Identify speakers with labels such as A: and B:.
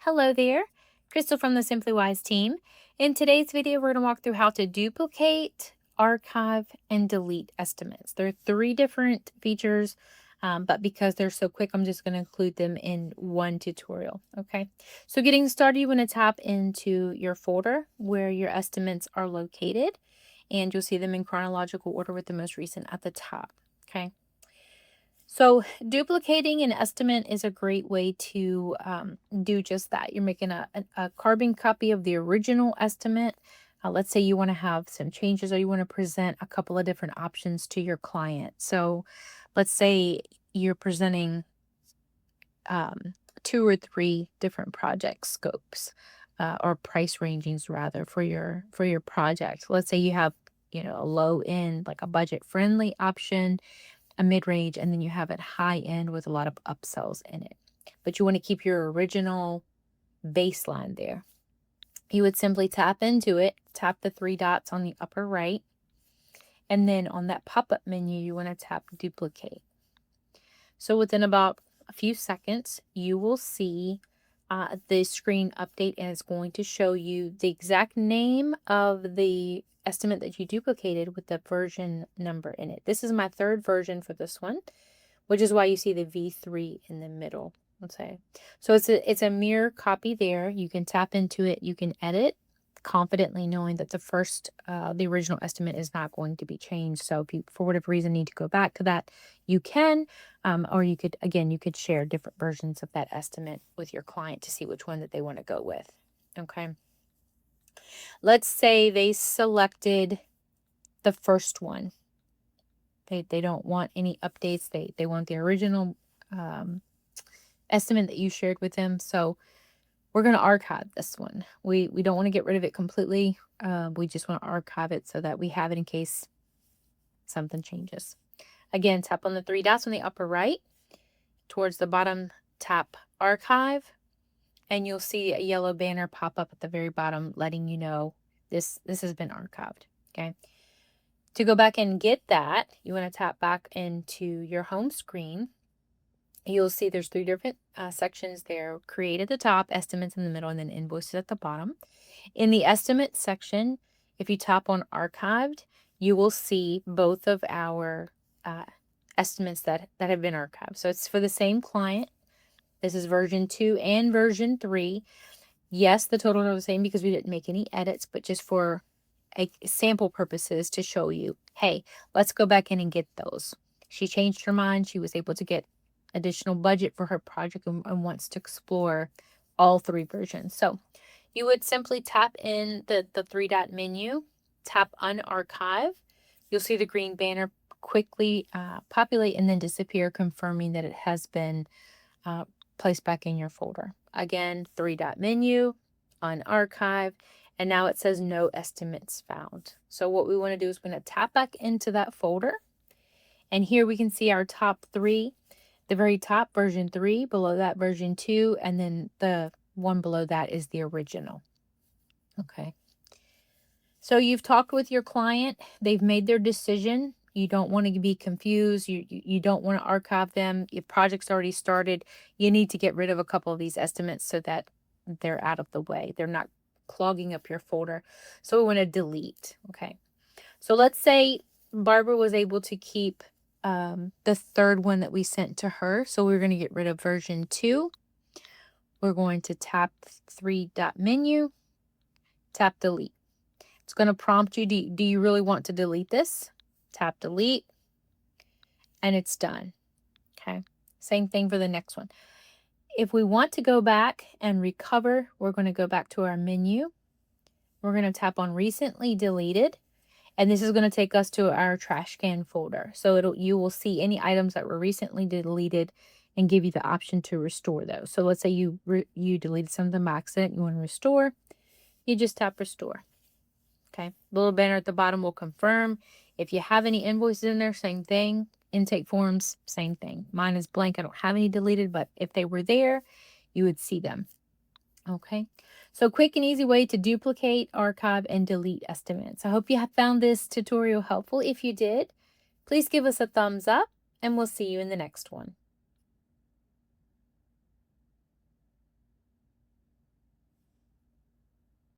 A: Hello there, Crystal from the SimplyWise team. In today's video, we're going to walk through how to duplicate, archive, and delete estimates. There are three different features, but because they're so quick, I'm just going to include them in one tutorial. Okay, so getting started, you want to tap into your folder where your estimates are located, and you'll see them in chronological order with the most recent at the top. Okay. So duplicating an estimate is a great way to do just that. You're making a carbon copy of the original estimate. Let's say you want to have some changes or you want to present a couple of different options to your client. So let's say you're presenting two or three different project scopes or price rangings rather for your project. Let's say you have a low end, like a budget friendly option, a mid-range, and then you have it high end with a lot of upsells in it. But you want to keep your original baseline there. You would simply tap into it, tap the three dots on the upper right, and then on that pop-up menu, you want to tap duplicate. So within about a few seconds, you will see the screen update, and it's going to show you the exact name of the estimate that you duplicated with the version number in it. This is my third version for this one, which is why you see the V3 in the middle. Let's say. So it's a mirror copy there. You can tap into it. You can edit confidently knowing that the original estimate is not going to be changed. So if you, for whatever reason, need to go back to that, you can, or you could share different versions of that estimate with your client to see which one that they want to go with. Okay. Let's say they selected the first one. They don't want any updates. They want the original estimate that you shared with them. So we're going to archive this one. We don't want to get rid of it completely. We just want to archive it so that we have it in case something changes. Again, tap on the three dots on the upper right. Towards the bottom, tap archive, and you'll see a yellow banner pop up at the very bottom letting you know this has been archived. Okay. To go back and get that, you want to tap back into your home screen. You'll see there's three different sections there. Create at the top, estimates in the middle, and then invoices at the bottom. In the estimate section, if you tap on archived, you will see both of our estimates that have been archived. So it's for the same client. This is version 2 and version 3. Yes, the totals are the same because we didn't make any edits, but just for sample purposes to show you, hey, let's go back in and get those. She changed her mind. She was able to get additional budget for her project and wants to explore all three versions. So you would simply tap in the three dot menu, tap unarchive. You'll see the green banner quickly populate and then disappear, confirming that it has been placed back in your folder. Again, three dot menu, unarchive, and now it says no estimates found. So what we want to do is we're going to tap back into that folder, and here we can see our top three. The very top, version 3, below that, version 2, and then the one below that is the original. Okay. So you've talked with your client. They've made their decision. You don't want to be confused. You don't want to archive them. Your project's already started. You need to get rid of a couple of these estimates so that they're out of the way. They're not clogging up your folder. So we want to delete. Okay. So let's say Barbara was able to keep the third one that we sent to her. So we're going to get rid of version 2. We're going to tap three dot menu, tap delete. It's going to prompt you, do you really want to delete this? Tap delete, and it's done. Okay. Same thing for the next one. If we want to go back and recover, we're going to go back to our menu. We're going to tap on recently deleted. And this is going to take us to our trash can folder. So you will see any items that were recently deleted and give you the option to restore those. So let's say you deleted something by accident, you want to restore, you just tap restore. Okay, little banner at the bottom will confirm. If you have any invoices in there, same thing. Intake forms, same thing. Mine is blank. I don't have any deleted, but if they were there, you would see them. Okay, so quick and easy way to duplicate, archive, and delete estimates. I hope you have found this tutorial helpful. If you did, please give us a thumbs up, and we'll see you in the next one.